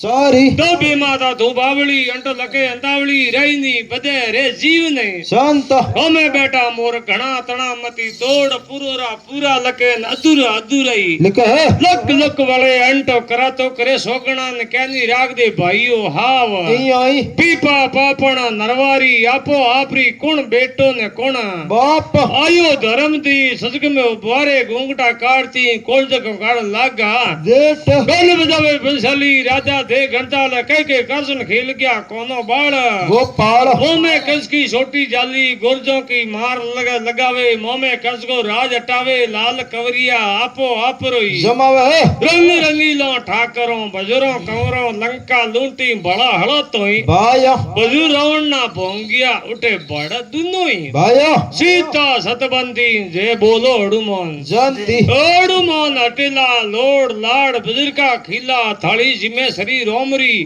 सारी तो बीमाता तू बावली अंटो लके अंतावली रहीनी बदे रे जीव नहीं शांत होमे बेटा मोर घना तना मती तोड़ पूरा पूरा लके अधूरा अधूराई लिखा है लक लक वाले अंटो करा तो करे सोगणा ने कहनी राग दे भाईयो हाव आई पीपा पापण नरवारी आपो आपरी कुण बेटो ने कुण बाप आयो धर्म दी सजग में उबारे घूंघटा काटती कोल जग काड़ लागा जेठ गल बजावे बंसाली राजा थे घंटाल कह के कर्जन खेल गया कोनो बाड़ गोपाल मुंह में कंस की छोटी जाली गुर्जों की मार लगावे मुंह में कंस को राज हटावे लाल कवरिया आपो आप रोई जमावे रंग रंगीलो ठाकरों बजरों कंवरों लंका लूंटी बड़ा हड़ो तोई भाया बजू रावण ना भोंगिया उठे बड़ा दुनोई भाया सीता सतबंदी जे बोलो हड़ुमोन जानती हड़ुमोन अटिला लोड लाड बजर का खिला थाली जिमे शरीर रोमरी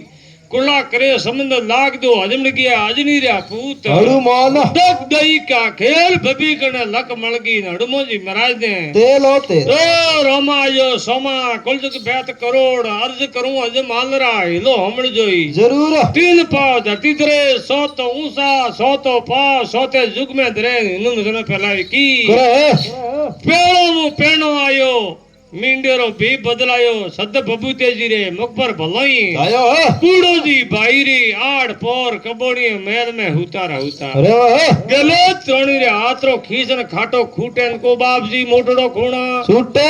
कुला करे संबंध लाग दो हजम गया अजनी रा पूत हनुमान दक दई का खेल बबी कने लक मलगी हड़ुमो जी महाराज ने तेल होते ओ रोमायो सोमा कुलजग बैत करोड़ अर्ज करूं अज मालरा हिलो हमण जोई जरूर तीन पाव धरती दरे सौ तो ऊंचा सौ तो पाव सौते जुग में दरे इनु मुझने फैलाई की करे पेड़ो मु पेणो आयो मींडेरो भी बदलायो सद बबू तेजी रे मुख पर भलोई आयो है कूड़ो जी बाईरी आड़ पोर कबोड़ी मेल में हुता रहूता अरे वाह गेलो त्रोणी रे हाथरो खीसन खाटो खूटेन को बाप जी मोटड़ो खूणा छूटे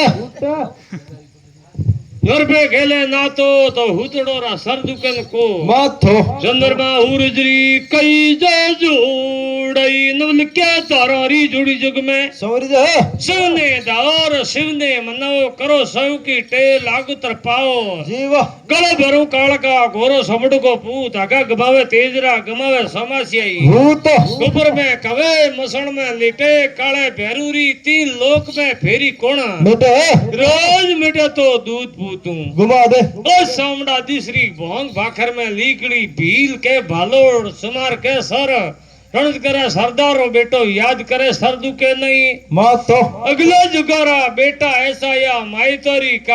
घर पे खेले नातो तो हुतड़ो रा सर दुकन को माथो चंद्रमा उर्जरी कई जो जोड़ई नवल क्या तारारी जुड़ी जुग में समझ है शिव ने दार शिव ने मनो करो सब की टे लागू तर पाओ जीव कल भरू काल का घोरो समड़ को पूत आगा गमावे तेजरा गमावे समासियाई भूत ऊपर में कवे मसण में लिटे काले भैरूरी तीन लोक में फेरी कोण बेटे रोज मिटे तो दूध पूतू घुमा दे ओ सामड़ा तीसरी भोंग भाखर में लीकड़ी भील के भालोड़ सुमार के सर रण करे सरदारो बेटो याद करे सरदू के नहीं माथो अगला जुगारा बेटा ऐसा या माई तोरी